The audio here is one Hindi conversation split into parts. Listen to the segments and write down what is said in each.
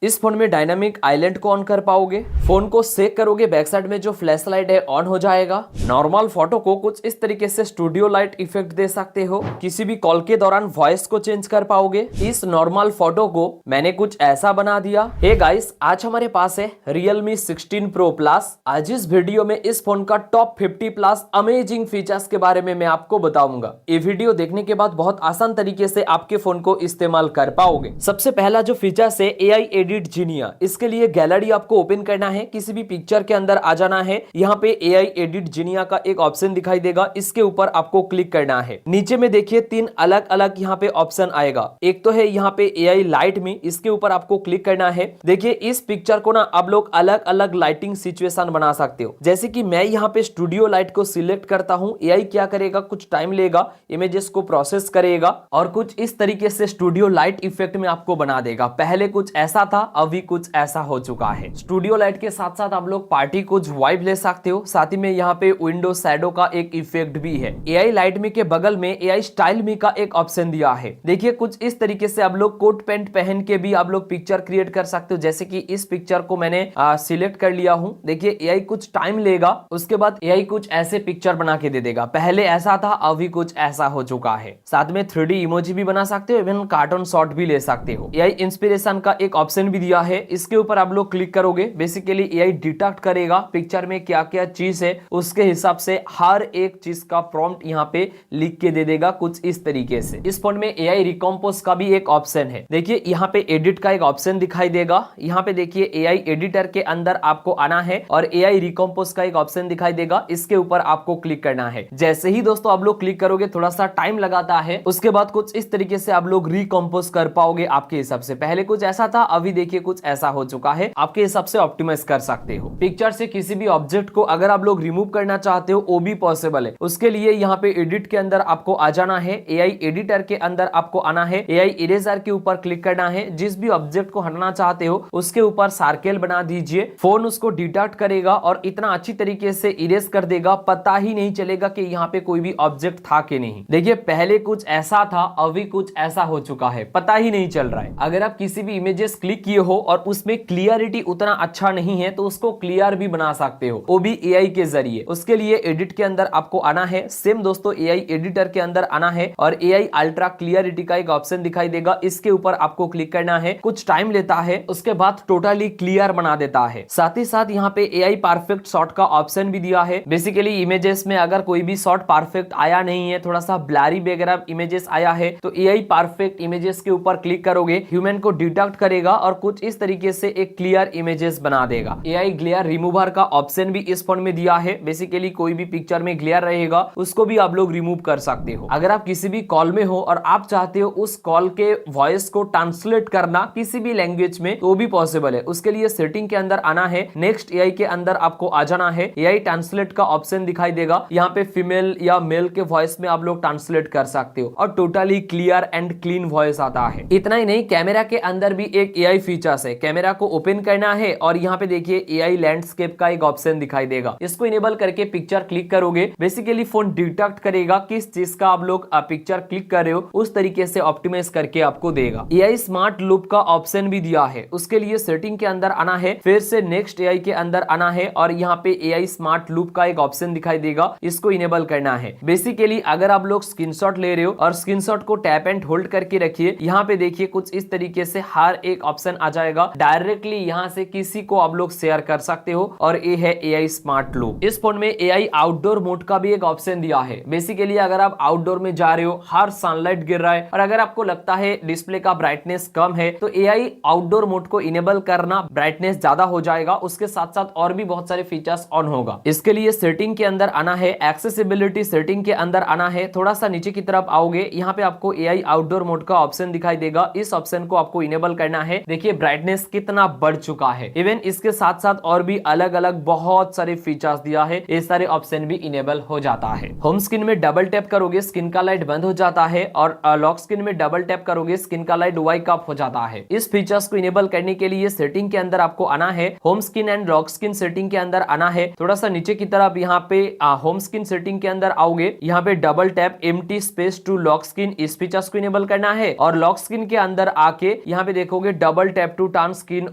इस फोन में डायनामिक आइलैंड को ऑन कर पाओगे। फोन को सेक करोगे, बैक साइड में जो फ्लैश लाइट है ऑन हो जाएगा। नॉर्मल फोटो को कुछ इस तरीके से स्टूडियो लाइट इफेक्ट दे सकते हो। किसी भी कॉल के दौरान वॉइस को चेंज कर पाओगे। इस नॉर्मल फोटो को मैंने कुछ ऐसा बना दिया। हे गाइस, आज हमारे पास है Realme 16 Pro Plus। आज इस वीडियो में इस फोन का टॉप 50 प्लस अमेजिंग फीचर्स के बारे में मैं आपको बताऊंगा। ये वीडियो देखने के बाद बहुत आसान तरीके से आपके फोन को इस्तेमाल कर पाओगे। सबसे पहला जो फीचर्स है AI एडिट जीनिया। इसके लिए गैलरी आपको ओपन करना है, किसी भी पिक्चर के अंदर आ जाना है। यहाँ पे AI एडिट जीनिया का एक ऑप्शन दिखाई देगा, इसके ऊपर आपको क्लिक करना है। नीचे में देखिए 3 अलग अलग यहाँ पे ऑप्शन आएगा। एक तो है यहाँ पे AI लाइट में, इसके ऊपर आपको क्लिक करना है। देखिए इस पिक्चर को ना आप लोग अलग अलग लाइटिंग सिचुएशन बना सकते हो। जैसे कि मैं यहाँ पे स्टूडियो लाइट को सिलेक्ट करता हूँ। AI क्या करेगा, कुछ टाइम लेगा, इमेजेस को प्रोसेस करेगा और कुछ इस तरीके से स्टूडियो लाइट इफेक्ट में आपको बना देगा। पहले कुछ ऐसा था, अभी कुछ ऐसा हो चुका है। स्टूडियो लाइट के साथ साथ आप लोग पार्टी कुछ वाइब ले सकते हो। साथ ही में यहाँ पे विंडो शैडो का एक इफेक्ट भी है। AI लाइट में के बगल में AI स्टाइल में का एक ऑप्शन दिया है। देखिए कुछ इस तरीके से आप लोग कोट पैंट पहन के भी आप लोग पिक्चर क्रिएट कर सकते हो। जैसे कि इस पिक्चर को मैंने सिलेक्ट कर लिया हूं। देखिए AI कुछ टाइम लेगा, उसके बाद AI कुछ ऐसे पिक्चर बना के दे देगा। पहले ऐसा था, अभी कुछ ऐसा हो चुका है। साथ में 3D इमोजी भी बना सकते हो, इवन कार्टून शॉट भी ले सकते हो। AI इंस्पिरेशन का एक ऑप्शन भी दिया है, इसके ऊपर आप लोग क्लिक करोगे। बेसिकली AI डिटेक्ट करेगा पिक्चर में क्या क्या चीज है, उसके हिसाब से हर एक चीज का प्रॉम्प्ट यहाँ पे लिख के दे देगा कुछ इस तरीके से। इस फोन में AI रिकॉम्पोज का भी एक ऑप्शन है। देखिए यहाँ पे एडिट का एक ऑप्शन दिखाई देगा। यहाँ पे देखिए AI एडिटर के अंदर आपको आना है और AI रिकॉम्पोज का एक ऑप्शन दिखाई देगा, इसके ऊपर आपको क्लिक करना है। जैसे ही दोस्तों आप लोग क्लिक करोगे, थोड़ा सा टाइम लगाता है, उसके बाद कुछ इस तरीके से आप लोग रिकॉम्पोज कर पाओगे आपके हिसाब से। पहले कुछ ऐसा था, अभी देखिए कुछ ऐसा हो चुका है। आपके हिसाब से ऑप्टिमाइज कर सकते हो। पिक्चर से किसी भी ऑब्जेक्ट को अगर आप लोग रिमूव करना चाहते हो, वो भी पॉसिबल है। उसके लिए यहाँ पे एडिट के अंदर आपको आ जाना है, AI एडिटर के अंदर आपको आना है, AI इरेजर के ऊपर क्लिक करना है। जिस भी ऑब्जेक्ट को हटाना चाहते हो उसके ऊपर सर्कल बना दीजिए। फोन उसको डिटेक्ट करेगा और इतना अच्छी तरीके से इरेज कर देगा, पता ही नहीं चलेगा कि यहाँ पे कोई भी ऑब्जेक्ट था कि नहीं। देखिए पहले कुछ ऐसा था, अभी कुछ ऐसा हो चुका है, पता ही नहीं चल रहा है। अगर आप किसी भी इमेजेस क्लिक किए हो और उसमें क्लियरिटी उतना अच्छा नहीं है, तो उसको क्लियर भी बना सकते हो, वो भी AI के जरिए। उसके लिए एडिट के अंदर आपको आना है। सेम दोस्तों AI एडिटर के अंदर आना है और AI अल्ट्रा क्लियरिटी का एक ऑप्शन दिखाई देगा, इसके ऊपर आपको क्लिक करना है। कुछ टाइम लेता है, उसके बाद टोटली क्लियर बना देता है। साथ ही साथ यहाँ पे AI परफेक्ट शॉट का ऑप्शन भी दिया है। बेसिकली इमेजेस में अगर कोई भी शॉट परफेक्ट आया नहीं है, थोड़ा सा ब्लरी वगैरह इमेजेस आया है, तो AI परफेक्ट इमेजेस के ऊपर क्लिक करोगे, ह्यूमन को डिटेक्ट करेगा और कुछ इस तरीके से एक क्लियर इमेजेस बना देगा। AI ग्लेयर रिमूवर का ऑप्शन भी इस फोन में दिया है। बेसिकली कोई भी पिक्चर में ग्लेयर रहेगा, उसको भी आप लोग रिमूव कर सकते हो। अगर आप किसी भी कॉल में हो और आप चाहते हो उस कॉल के वॉइस को ट्रांसलेट करना किसी भी लैंग्वेज में, तो भी पॉसिबल है। उसके लिए सेटिंग के अंदर आना है, नेक्स्ट AI के अंदर आपको आ जाना है। AI ट्रांसलेट का ऑप्शन दिखाई देगा, यहाँ पे फीमेल या मेल के वॉइस में आप लोग ट्रांसलेट कर सकते हो और totally clear and clean voice आता है। इतना ही नहीं, कैमरा के अंदर भी एक AI फीचर्स है। कैमरा को ओपन करना है और यहाँ पे देखिए AI लैंडस्केप का एक ऑप्शन दिखाई देगा। इसको इनेबल करके पिक्चर क्लिक करोगे, बेसिकली फोन डिटेक्ट करेगा किस चीज का आप लोग पिक्चर क्लिक कर रहे हो, उस तरीके से ऑप्टिमाइज करके आपको देगा। AI स्मार्ट लूप का ऑप्शन भी दिया है। उसके लिए सेटिंग के अंदर आना है, फिर से नेक्स्ट AI के अंदर आना है और यहाँ पे AI स्मार्ट लूप का एक ऑप्शन दिखाई देगा, इसको इनेबल करना है। बेसिकली अगर आप लोग स्क्रीनशॉट ले रहे हो और स्क्रीनशॉट को टैप एंड होल्ड करके रखिए, यहाँ पे देखिए कुछ इस तरीके से हर एक ऑप्शन आ जाएगा। डायरेक्टली यहाँ से किसी को आप लोग शेयर कर सकते हो और ये है AI स्मार्ट लूप। इस फोन में AI आउटडोर मोड का भी एक ऑप्शन दिया है। बेसिकली अगर आप आउटडोर में जा रहे हो, हर सनलाइट गिर रहा है और अगर आपको लगता है डिस्प्ले का ब्राइटनेस कम है, तो AI आउटडोर मोड को इनेबल करना, ब्राइटनेस ज्यादा हो जाएगा। उसके साथ साथ और भी बहुत सारे फीचर्स ऑन होगा। इसके लिए सेटिंग के अंदर आना है, एक्सेसिबिलिटी सेटिंग के अंदर आना है। थोड़ा सा नीचे की तरफ आओगे, यहाँ पे आपको AI आउटडोर मोड का ऑप्शन दिखाई देगा, इस ऑप्शन को आपको इनेबल करना है। देखिए ब्राइटनेस कितना बढ़ चुका है। इवन इसके साथ साथ और भी अलग अलग बहुत सारे फीचर्स दिया है, ये सारे ऑप्शन भी इनेबल हो जाता है। होम स्क्रीन में डबल टैप करोगे, स्क्रीन का लाइट बंद हो जाता है और लॉक स्क्रीन में डबल टैप करोगे, स्क्रीन का लाइट वाइक ऑफ हो जाता है। इस फीचर्स को इनेबल करने के लिए सेटिंग के अंदर आपको आना है, home screen and lock screen setting के अंदर आना है। थोड़ा सा नीचे की तरफ यहाँ पे होम स्क्रीन सेटिंग के अंदर आओगे, यहाँ पे double tap empty space to lock screen, इस फीचर्स को इनेबल करना है और लॉक स्क्रीन के अंदर आके यहाँ पे देखोगे double tap to turn screen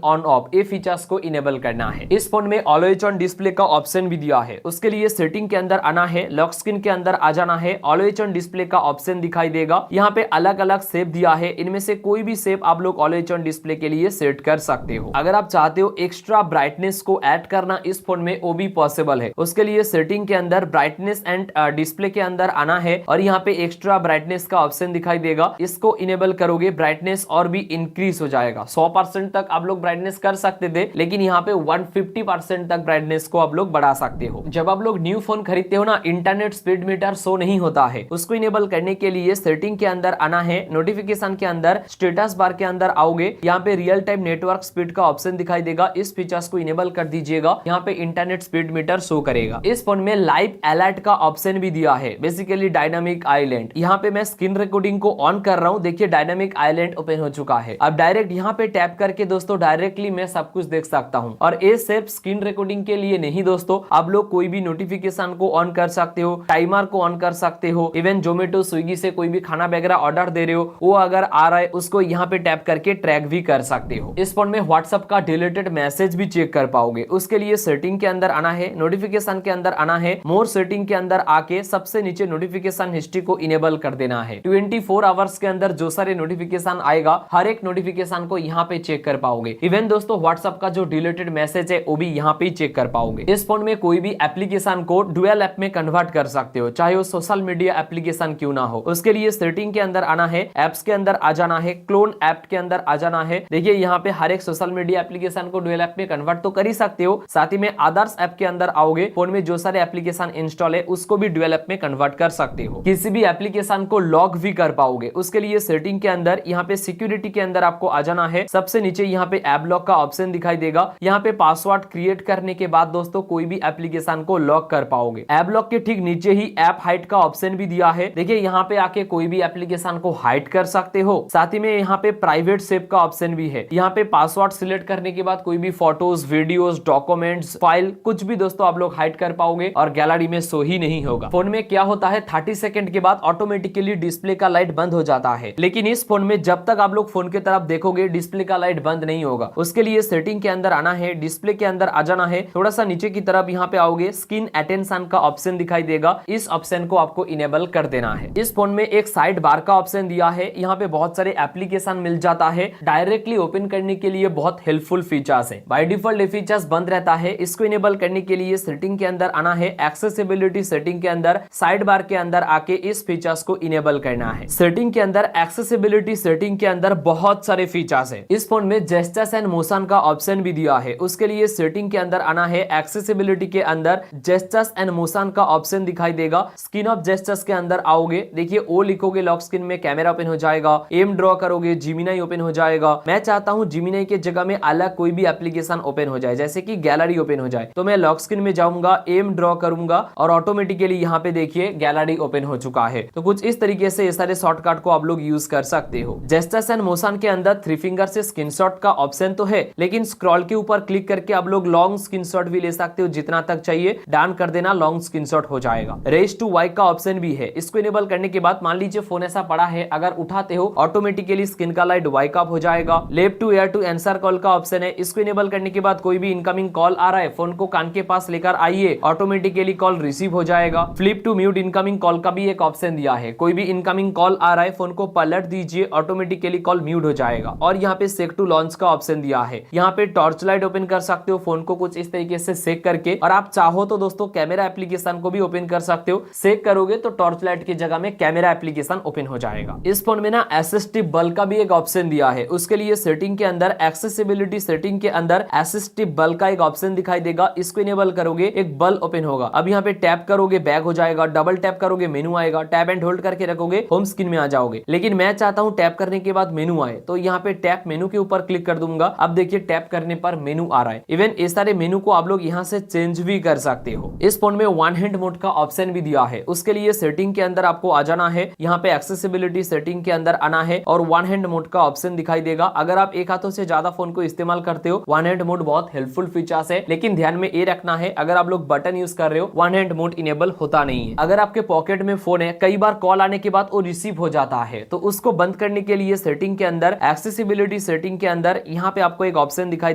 on off, ये फीचर्स को इनेबल करना है। इस फोन में ऑलवेज ऑन डिस्प्ले का ऑप्शन भी दिया है। उसके लिए सेटिंग के अंदर आना है, लॉक स्क्रीन के अंदर आ जाना है, ऑलवेज ऑन डिस्प्ले का ऑप्शन दिखाई देगा। यहाँ पे अलग अलग शेप दिया है, इनमें से कोई भी शेप आप लोग ऑलवेज ऑन डिस्प्ले के लिए सेट कर सकते हो। अगर आप चाहते हो एक्स्ट्रा ब्राइटनेस को ऐड करना इस फोन में, वो भी पॉसिबल है। उसके लिए सेटिंग के अंदर ब्राइटनेस एंड डिस्प्ले के अंदर आना है और यहाँ पे एक्स्ट्रा ब्राइटनेस का ऑप्शन दिखाई देगा। इसको इनेबल करोगे, ब्राइटनेस और भी इंक्रीज हो जाएगा। 100% तक आप लोग ब्राइटनेस कर सकते थे, लेकिन यहाँ पे 150% तक ब्राइटनेस को आप लोग बढ़ा सकते हो। जब आप लोग न्यू फोन खरीदते हो ना, इंटरनेट स्पीड मीटर शो नहीं होता है। उसको इनेबल करने के लिए सेटिंग के अंदर आना है, नोटिफिकेशन के अंदर स्टेटस बार के अंदर आओगे, यहाँ पे रियल टाइम नेटवर्क स्पीड का ऑप्शन दिखाई देगा। इस फीचर्स को इनेबल कर दीजिएगा, यहाँ पे इंटरनेट स्पीड मीटर शो करेगा। इस फोन में लाइव अलर्ट का ऑप्शन भी दिया है, बेसिकली डायनामिक आइलैंड। यहाँ पे मैं स्क्रीन रिकॉर्डिंग को ऑन कर रहा हूँ, देखिए डायनामिक आइलैंड ओपन हो चुका है। अब डायरेक्ट यहाँ पे टैप करके दोस्तों डायरेक्टली मैं सब कुछ देख सकता हूँ। और ये सिर्फ स्क्रीन रिकॉर्डिंग के लिए नहीं दोस्तों, आप लोग कोई भी नोटिफिकेशन को ऑन कर सकते हो, टाइमर को ऑन कर सकते हो, इवन जोमेटो स्विगी से कोई भी खाना वगैरह ऑर्डर दे रहे हो, वो अगर आ रहा है उसको यहाँ पे टैप करके ट्रैक भी कर सकते हो। इस फोन में व्हाट्सएप का डिलीटेड मैसेज भी चेक कर पाओगे। उसके लिए सेटिंग के अंदर आना है, नोटिफिकेशन के अंदर आना है, मोर सेटिंग के अंदर आके सबसे नीचे नोटिफिकेशन हिस्ट्री को इनेबल कर देना है। 24 आवर्स के अंदर जो सारे नोटिफिकेशन आएगा, हर एक नोटिफिकेशन को यहाँ पे चेक कर पाओगे। इवन दोस्तों व्हाट्सएप का जो डिलीटेड मैसेज है वो भी यहाँ पे चेक कर पाओगे। इस फोन में कोई भी एप्लीकेशन को डुअल ऐप में कन्वर्ट कर सकते हो, चाहे वो सोशल मीडिया एप्लीकेशन क्यों ना हो। उसके लिए सेटिंग के अंदर आना है, एप्स के अंदर आ जाना है, क्लोन ऐप के अंदर आ जाना है। देखिए यहाँ पे हर एक सोशल मीडिया एप्लीकेशन को डुअल ऐप में कन्वर्ट तो कर ही सकते हो, साथ ही में अदर्स ऐप के अंदर आओगे, फोन में जो सारे एप्लीकेशन इंस्टॉल है उसको भी डुअल ऐप में कन्वर्ट कर सकते हो। किसी भी एप्लीकेशन को लॉक भी कर पाओगे। उसके लिए सेटिंग के अंदर यहाँ पे सिक्योरिटी के अंदर आपको आ जाना है, सबसे नीचे यहाँ पे ऐप लॉक का ऑप्शन दिखाई देगा। यहाँ पे पासवर्ड क्रिएट करने के बाद दोस्तों कोई भी एप्लीकेशन को लॉक कर पाओगे। ऐप लॉक के ठीक नीचे ही ऐप हाइड का ऑप्शन भी दिया है। देखिए यहाँ पे आके कोई भी एप्लीकेशन को हाइड कर सकते हो, साथ ही में यहाँ पे प्राइवेट सेव का ऑप्शन भी है। यहाँ पे पासवर्ड सिलेक्ट करने के बाद कोई भी फोटोज, वीडियोस, डॉक्यूमेंट्स, फाइल कुछ भी दोस्तों आप लोग हाइड कर पाओगे और गैलरी में शो ही नहीं होगा। फोन में क्या होता है, 30 सेकंड के बाद ऑटोमेटिकली डिस्प्ले का लाइट बंद हो जाता है, लेकिन इस फोन में जब तक आप लोग फोन की तरफ देखोगे डिस्प्ले का लाइट बंद नहीं होगा। उसके लिए सेटिंग के अंदर आना है, डिस्प्ले के अंदर आ जाना है, थोड़ा सा नीचे की तरफ यहाँ पे आओगे, स्क्रीन अटेंशन का ऑप्शन दिखाई देगा। इस ऑप्शन को आपको इनेबल कर देना है। इस फोन में एक साइड बार का ऑप्शन दिया है, यहाँ पे बहुत सारे एप्लीकेशन मिल जाता है, डायरेक्टली ओपन करने के लिए बहुत हेल्पफुल फीचर्स है। बाय डिफॉल्ट ये फीचर्स बंद रहता है, इसको इनेबल करने के लिए सेटिंग के अंदर आना है, एक्सेसिबिलिटी सेटिंग के अंदर साइड बार के अंदर आके इस फीचर्स को इनेबल करना है। सेटिंग के अंदर एक्सेसिबिलिटी सेटिंग के अंदर बहुत सारे फीचर्स है। इस फोन में जेस्चर्स एंड मोशन का ऑप्शन भी दिया है। उसके लिए सेटिंग के अंदर आना है, एक्सेसिबिलिटी के अंदर जेस्चर्स एंड मोशन का ऑप्शन दिखाई देगा। स्क्रीन ऑफ जेस्चर्स के अंदर आओगे, देखिए ओ लिखोगे लॉक स्क्रीन में कैमरा ओपन हो जाएगा, एम ड्रॉ करोगे जिमिनाई ओपन हो जाएगा। मैं चाहता हूं जिमिनाई के जगह में अलग कोई भी एप्लीकेशन ओपन हो जाए, जैसे कि गैलरी ओपन हो जाए, तो मैं लॉक स्क्रीन में जाऊंगा, एम ड्रॉ करूंगा और ऑटोमेटिकली यहाँ पे देखिए गैलरी ओपन हो चुका है। तो कुछ इस तरीके से ये सारे शॉर्टकट को आप लोग यूज कर सकते हो। जेस्चर्स एंड मोशन के अंदर 3 फिंगर से स्क्रीनशॉट का ऑप्शन तो है, लेकिन स्क्रॉल के ऊपर क्लिक करके आप लोग लॉन्ग स्क्रीनशॉट भी ले सकते हो, जितना तक चाहिए डन कर देना, लॉन्ग स्क्रीनशॉट हो जाएगा। रेज टू वाइप का ऑप्शन भी है, इसको इनेबल करने के बाद मान लीजिए फोन ऐसा पड़ा है, अगर उठाते हो ऑटोमेटिकली स्क्रीन का लाइट वाइप अप हो जाएगा। Lift to ear to answer call का ऑप्शन है, इसको इनेबल करने के बाद कोई भी इनकमिंग कॉल आ रहा है, फोन को कान के पास लेकर आइए, ऑटोमेटिकली कॉल रिसीव हो जाएगा। Flip to mute incoming call का भी एक ऑप्शन दिया है, कोई भी इनकमिंग कॉल आ रहा है, फोन को पलट दीजिए, ऑटोमेटिकली कॉल म्यूट हो जाएगा। और यहाँ पे सेक टू लॉन्च का ऑप्शन दिया है, यहाँ पे टॉर्च लाइट ओपन कर सकते हो फोन को कुछ इस तरीके से सेक करके, और आप चाहो तो दोस्तों कैमरा एप्लीकेशन को भी ओपन कर सकते हो। सेक करोगे तो टॉर्च लाइट की जगह में कैमरा एप्लीकेशन ओपन हो जाएगा। इस फोन में ना असिस्टिव बल्ब का भी एक ऑप्शन दिया है, उसके लिए सेटिंग के अंदर एक्सेसिबिलिटी सेटिंग के अंदर असिस्टिव बल्ब का एक ऑप्शन दिखाई देगा, इसको इनेबल करोगे एक बल्ब ओपन होगा। अब यहाँ पे टैप करोगे बैक हो जाएगा, डबल टैप करोगे मेनू आएगा, टैप एंड होल्ड करके रखोगे होम स्क्रीन में आ जाओगे। लेकिन मैं चाहता हूँ टैप करने के बाद मेनू आए, तो यहाँ पे टैप मेनू के ऊपर क्लिक कर दूंगा। अब देखिए टैप करने पर मेनू आ रहा है। इवन इस सारे मेनू को आप लोग यहाँ से चेंज भी कर सकते हो। इस फोन में वन हैंड मोड का ऑप्शन भी दिया है, उसके लिए सेटिंग के अंदर आपको आ जाना है, यहाँ पे एक्सेसिबिलिटी सेटिंग के अंदर आना है और वन हैंड मोड का ऑप्शन दिखाई देगा। अगर आप एक हाथों से ज्यादा फोन को इस्तेमाल करते हो, वन हैंड मोड बहुत हेल्पफुल फीचर्स है, लेकिन ध्यान में ये रखना है अगर आप लोग बटन यूज कर रहे हो वन हैंड मोड इनेबल होता नहीं है। अगर आपके पॉकेट में फोन है, कई बार कॉल आने के बाद वो रिसीव हो जाता है, तो उसको बंद करने के लिए सेटिंग के अंदर एक्सेसिबिलिटी सेटिंग के अंदर यहाँ पे आपको एक ऑप्शन दिखाई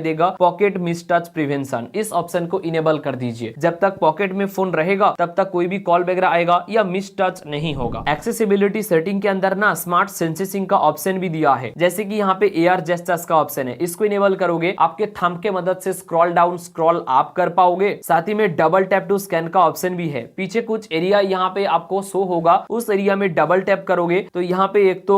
देगा पॉकेट मिस टच प्रिवेंशन। इस ऑप्शन को इनेबल कर दीजिए। जब तक पॉकेट में फोन रहेगा तब तक कोई भी कॉल वगैरह आएगा या मिस टच नहीं होगा। एक्सेसिबिलिटी सेटिंग के अंदर ना स्मार्ट सेंसिंग का ऑप्शन भी दिया है, जैसे कि यहाँ पे एआर जेस्चर्स का ऑप्शन है। इसको इनेबल करोगे आपके थंब के मदद से स्क्रॉल डाउन स्क्रॉल अप कर पाओगे। साथ ही में डबल टैप टू स्कैन का ऑप्शन भी है। पीछे कुछ एरिया यहाँ पे आपको शो होगा, उस एरिया में डबल टैप करोगे तो यहाँ पे एक तो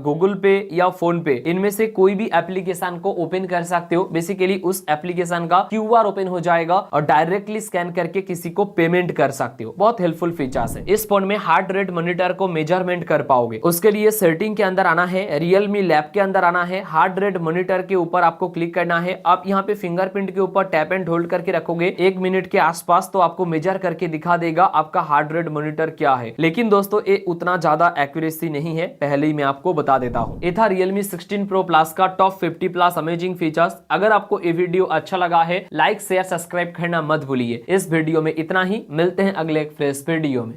गूगल पे या फोन पे, इनमें से कोई भी एप्लीकेशन को ओपन कर सकते हो। बेसिकली उस एप्लीकेशन का क्यूआर ओपन हो जाएगा और डायरेक्टली स्कैन करके किसी को पेमेंट कर सकते हो। बहुत हेल्पफुल फीचर्स है। इस फोन में हार्ट रेट मॉनिटर को मेजरमेंट कर पाओगे। उसके लिए सेटिंग के अंदर आना है, Realme लैब के अंदर आना है, हार्ट रेट मॉनिटर के ऊपर आपको क्लिक करना है। आप यहाँ पे फिंगरप्रिंट के ऊपर टैप एंड होल्ड करके रखोगे 1 मिनट के आसपास, तो आपको मेजर करके दिखा देगा आपका हार्ट रेट मॉनिटर क्या है। लेकिन दोस्तों ये उतना ज्यादा एक्यूरेसी नहीं है, पहले ही मैं आपको बता देता हूँ। ये था Realme 16 Pro Plus का टॉप 50 प्लस अमेजिंग फीचर्स। अगर आपको ये वीडियो अच्छा लगा है, लाइक शेयर सब्सक्राइब करना मत भूलिए। इस वीडियो में इतना ही, मिलते हैं अगले एक फ्रेश वीडियो में।